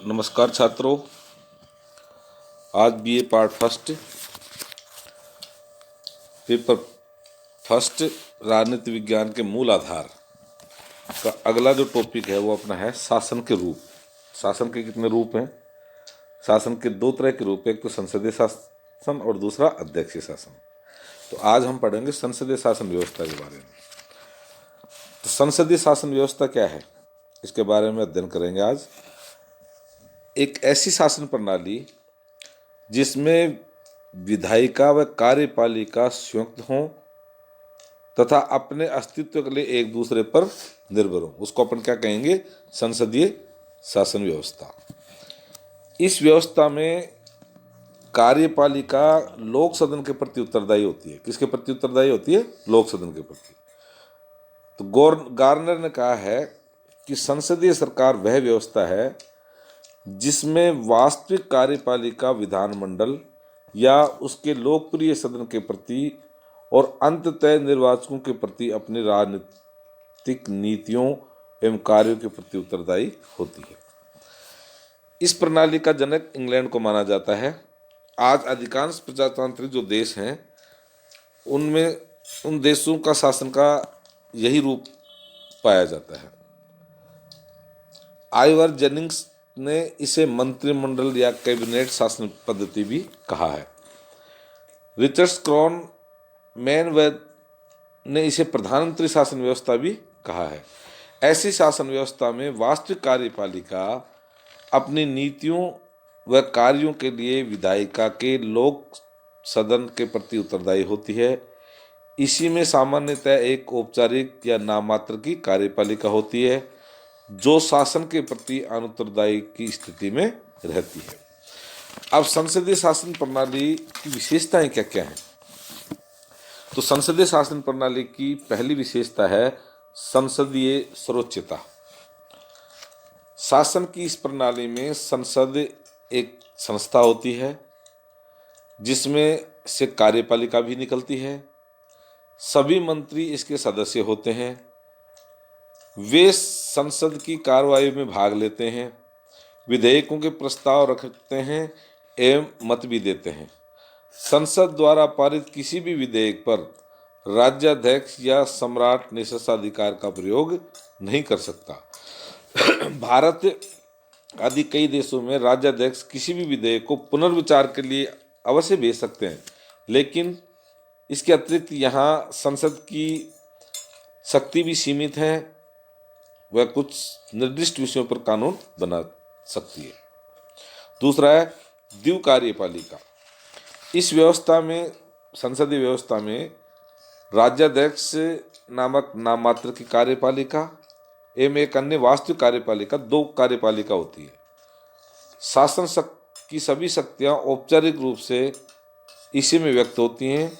नमस्कार छात्रों। आज BA part first paper first राजनीति विज्ञान के मूल आधार का अगला जो टॉपिक है वो अपना है शासन के रूप। शासन के कितने रूप हैं? शासन के दो तरह के रूप हैं, एक तो संसदीय शासन और दूसरा अध्यक्षीय शासन। तो आज हम पढ़ेंगे संसदीय शासन व्यवस्था के बारे में। तो संसदीय शासन व्यवस्था क्या है, इसके बारे में अध्ययन करेंगे आज। एक ऐसी शासन प्रणाली जिसमें विधायिका व कार्यपालिका संयुक्त हों तथा अपने अस्तित्व के लिए एक दूसरे पर निर्भर हों, उसको अपन क्या कहेंगे? संसदीय शासन व्यवस्था। इस व्यवस्था में कार्यपालिका लोक सदन के प्रति उत्तरदायी होती है। किसके प्रति उत्तरदायी होती है? लोक सदन के प्रति। तो गार्नर ने कहा है कि संसदीय सरकार वह व्यवस्था है जिसमें वास्तविक कार्यपालिका विधानमंडल या उसके लोकप्रिय सदन के प्रति और अंततः निर्वाचकों के प्रति अपनी राजनीतिक नीतियों एवं कार्यों के प्रति उत्तरदायी होती है। इस प्रणाली का जनक इंग्लैंड को माना जाता है। आज अधिकांश प्रजातांत्रिक जो देश हैं उनमें उन देशों का शासन का यही रूप पाया जाता है। आइवर जेनिंग्स ने इसे मंत्रिमंडल या कैबिनेट शासन पद्धति भी कहा है। रिचर्ड क्रॉन मैनवेद ने इसे प्रधानमंत्री शासन व्यवस्था भी कहा है। ऐसी शासन व्यवस्था में वास्तविक कार्यपालिका अपनी नीतियों व कार्यों के लिए विधायिका के लोक सदन के प्रति उत्तरदायी होती है। इसी में सामान्यतः एक औपचारिक या नाममात्र की कार्यपालिका होती है जो शासन के प्रति अनुत्तरदायी की स्थिति में रहती है। अब संसदीय शासन प्रणाली की विशेषताएं क्या क्या हैं? तो संसदीय शासन प्रणाली की पहली विशेषता है संसदीय सर्वोच्चता। शासन की इस प्रणाली में संसद एक संस्था होती है जिसमें से कार्यपालिका भी निकलती है। सभी मंत्री इसके सदस्य होते हैं। वे संसद की कार्रवाई में भाग लेते हैं, विधेयकों के प्रस्ताव रखते हैं एवं मत भी देते हैं। संसद द्वारा पारित किसी भी विधेयक पर राज्याध्यक्ष या सम्राट निषेधाधिकार का प्रयोग नहीं कर सकता। भारत आदि कई देशों में राज्याध्यक्ष किसी भी विधेयक को पुनर्विचार के लिए अवश्य भेज सकते हैं, लेकिन इसके अतिरिक्त यहाँ संसद की शक्ति भी सीमित है। वह कुछ निर्दिष्ट विषयों पर कानून बना सकती है। दूसरा है द्वि कार्यपालिका। इस व्यवस्था में, संसदीय व्यवस्था में, राज्याध्यक्ष नामक नाममात्र की कार्यपालिका एवं एक अन्य वास्तविक कार्यपालिका, दो कार्यपालिका होती है। शासन की सभी शक्तियां औपचारिक रूप से इसी में व्यक्त होती हैं।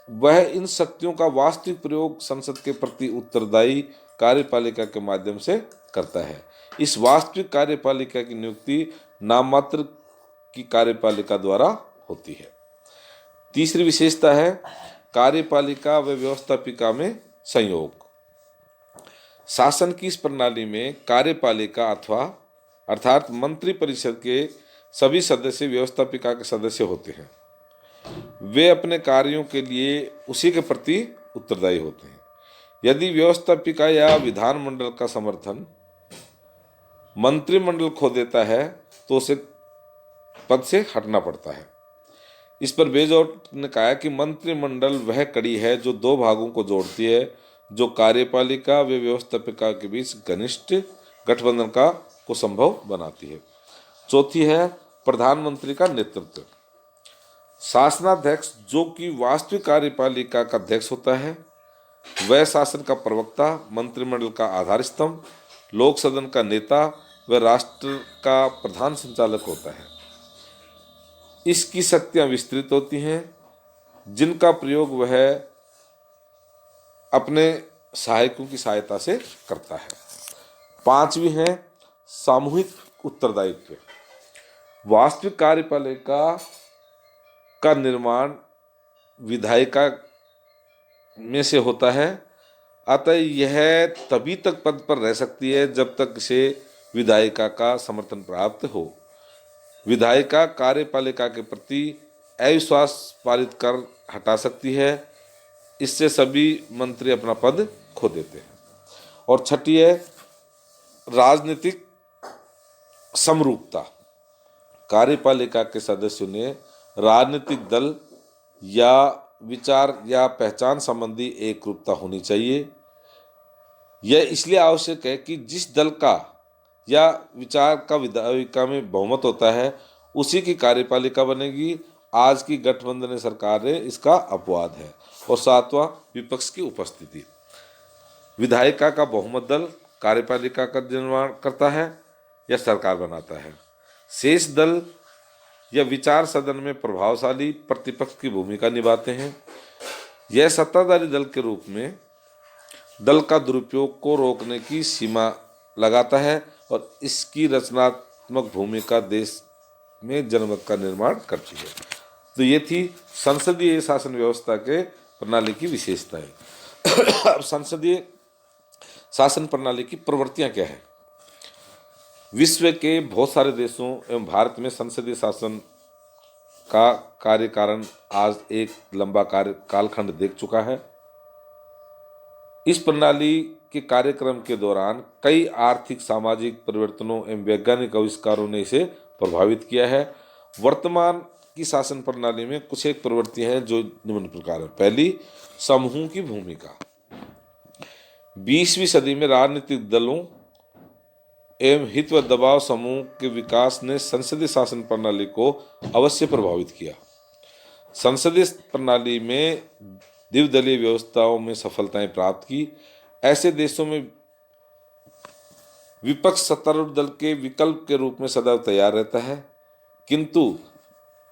वह इन शक्तियों का वास्तविक प्रयोग संसद के प्रति उत्तरदायी कार्यपालिका के माध्यम से करता है। इस वास्तविक कार्यपालिका की नियुक्ति नाममात्र की कार्यपालिका द्वारा होती है। तीसरी विशेषता है कार्यपालिका व व्यवस्थापिका में संयोग। शासन की इस प्रणाली में कार्यपालिका अर्थात मंत्री परिषद के सभी सदस्य व्यवस्थापिका के सदस्य होते हैं। वे अपने कार्यों के लिए उसी के प्रति उत्तरदायी होते हैं। यदि व्यवस्थापिका या विधानमंडल का समर्थन मंत्रिमंडल खो देता है तो उसे पद से हटना पड़ता है। इस पर बेजोट ने कहा कि मंत्रिमंडल वह कड़ी है जो दो भागों को जोड़ती है, जो कार्यपालिका व व्यवस्थापिका के बीच घनिष्ठ गठबंधन को संभव बनाती है। चौथी है प्रधानमंत्री का नेतृत्व। शासनाध्यक्ष, जो कि वास्तविक कार्यपालिका का अध्यक्ष होता है, वह शासन का प्रवक्ता, मंत्रिमंडल का आधार स्तंभ, लोक सदन का नेता व राष्ट्र का प्रधान संचालक होता है। इसकी शक्तियां विस्तृत होती हैं जिनका प्रयोग वह अपने सहायकों की सहायता से करता है। पांचवी है सामूहिक उत्तरदायित्व। वास्तविक कार्यपालिका का निर्माण विधायिका में से होता है, अतः यह तभी तक पद पर रह सकती है जब तक इसे विधायिका का समर्थन प्राप्त हो। विधायिका कार्यपालिका के प्रति अविश्वास पारित कर हटा सकती है। इससे सभी मंत्री अपना पद खो देते हैं। और छठी है राजनीतिक समरूपता। कार्यपालिका के सदस्यों ने राजनीतिक दल या विचार या पहचान संबंधी एकरूपता होनी चाहिए। यह इसलिए आवश्यक है कि जिस दल का या विचार का विधायिका में बहुमत होता है उसी की कार्यपालिका बनेगी। आज की गठबंधन सरकार है इसका अपवाद है। और सातवां विपक्ष की उपस्थिति। विधायिका का बहुमत दल कार्यपालिका का निर्माण करता है या सरकार बनाता है। शेष दल या विचार सदन में प्रभावशाली प्रतिपक्ष की भूमिका निभाते हैं। यह सत्ताधारी दल के रूप में दल का दुरुपयोग को रोकने की सीमा लगाता है और इसकी रचनात्मक भूमिका देश में जनमत का निर्माण करती है। तो ये थी संसदीय शासन व्यवस्था के प्रणाली की विशेषताएं। अब संसदीय शासन प्रणाली की प्रवृत्तियां क्या है। विश्व के बहुत सारे देशों एवं भारत में संसदीय शासन का कार्यकारण आज एक लंबा कालखंड देख चुका है। इस प्रणाली के कार्यक्रम के दौरान कई आर्थिक सामाजिक परिवर्तनों एवं वैज्ञानिक आविष्कारों ने इसे प्रभावित किया है। वर्तमान की शासन प्रणाली में कुछ एक प्रवृत्तियां हैं जो निम्न प्रकार है। पहली, समूह की भूमिका। 20वीं सदी में राजनीतिक दलों एवं हित व दबाव समूह के विकास ने संसदीय शासन प्रणाली को अवश्य प्रभावित किया। संसदीय प्रणाली में द्विदलीय व्यवस्थाओं में सफलताएं प्राप्त की। ऐसे देशों में विपक्ष सत्तारूढ़ दल के विकल्प के रूप में सदैव तैयार रहता है, किंतु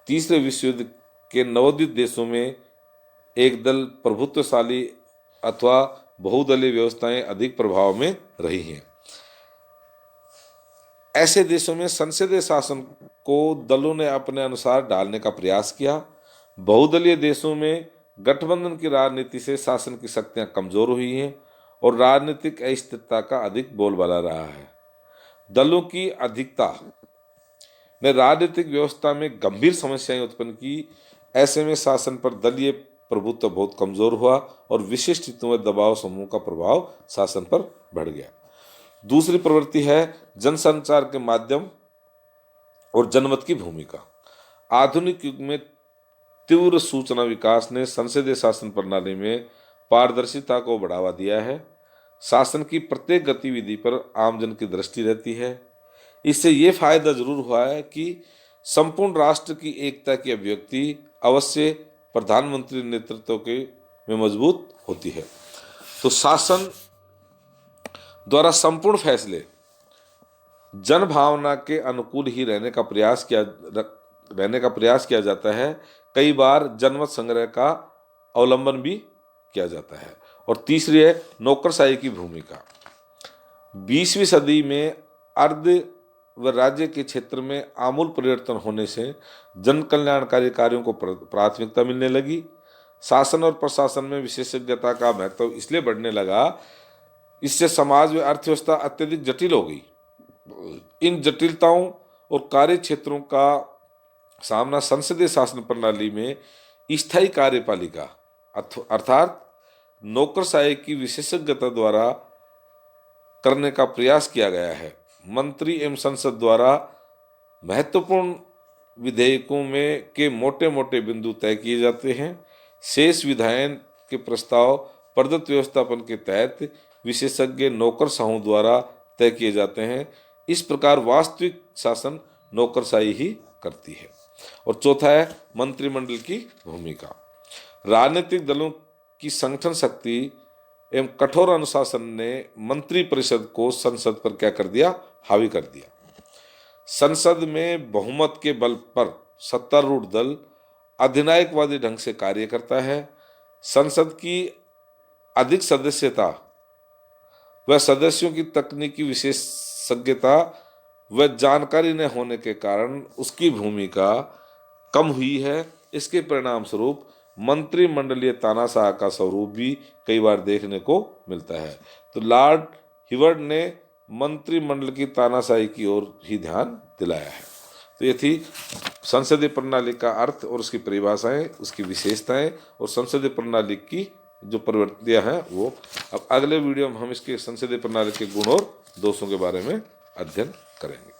तीसरे विश्व युद्ध के नवोदित देशों में एक दल प्रभुत्वशाली अथवा बहुदलीय व्यवस्थाएं अधिक प्रभाव में रही हैं। ऐसे देशों में संसदीय शासन को दलों ने अपने अनुसार डालने का प्रयास किया। बहुदलीय देशों में गठबंधन की राजनीति से शासन की शक्तियां कमजोर हुई हैं और राजनीतिक अस्थिरता का अधिक बोलबाला रहा है। दलों की अधिकता ने राजनीतिक व्यवस्था में गंभीर समस्याएं उत्पन्न की। ऐसे में शासन पर दलीय प्रभुत्व बहुत कमजोर हुआ और विशिष्ट हितों में दबाव समूह का प्रभाव शासन पर बढ़ गया। दूसरी प्रवृत्ति है जनसंचार के माध्यम और जनमत की भूमिका। आधुनिक युग में तीव्र सूचना विकास ने संसदीय शासन प्रणाली में पारदर्शिता को बढ़ावा दिया है। शासन की प्रत्येक गतिविधि पर आमजन की दृष्टि रहती है। इससे ये फायदा जरूर हुआ है कि संपूर्ण राष्ट्र की एकता की अभिव्यक्ति अवश्य प्रधानमंत्री नेतृत्व के में मजबूत होती है। तो शासन द्वारा संपूर्ण फैसले जन भावना के अनुकूल ही रहने का प्रयास किया जाता है। कई बार जनमत संग्रह का अवलंबन भी किया जाता है। और तीसरी है नौकरशाही की भूमिका। 20वीं सदी में अर्ध व राज्य के क्षेत्र में आमूल परिवर्तन होने से जन कल्याणकारी कार्यों को प्राथमिकता मिलने लगी। शासन और प्रशासन में विशेषज्ञता का महत्व इसलिए बढ़ने लगा, इससे समाज व अर्थव्यवस्था अत्यधिक जटिल हो गई। इन जटिलताओं और कार्य क्षेत्रों का सामना संसदीय शासन प्रणाली में स्थायी कार्यपालिका अर्थात नौकरशाही की विशेषज्ञता द्वारा करने का प्रयास किया गया है। मंत्री एवं संसद द्वारा महत्वपूर्ण विधेयकों में के मोटे मोटे बिंदु तय किए जाते हैं। शेष विधायन के प्रस्ताव प्रदत्त व्यवस्थापन के तहत विशेषज्ञ नौकरशाहों द्वारा तय किए जाते हैं। इस प्रकार वास्तविक शासन नौकरशाही ही करती है। और चौथा है मंत्रिमंडल की भूमिका। राजनीतिक दलों की संगठन शक्ति एवं कठोर अनुशासन ने मंत्री परिषद को संसद पर क्या कर दिया, हावी कर दिया। संसद में बहुमत के बल पर सत्तारूढ़ दल अधिनायकवादी ढंग से कार्य करता है। संसद की अधिक सदस्यता व सदस्यों की तकनीकी विशेषज्ञता व जानकारी न होने के कारण उसकी भूमिका कम हुई है। इसके परिणाम स्वरूप मंत्रिमंडलीय तानाशाह का स्वरूप भी कई बार देखने को मिलता है। तो लॉर्ड हिवर्ड ने मंत्रिमंडल की तानाशाही की ओर ही ध्यान दिलाया है। तो ये थी संसदीय प्रणाली का अर्थ और उसकी परिभाषाएं, उसकी विशेषताएं और संसदीय प्रणाली की जो प्रवृत्तियां हैं वो। अब अगले वीडियो में हम इसके संसदीय प्रणाली के गुण और दोषों के बारे में अध्ययन करेंगे।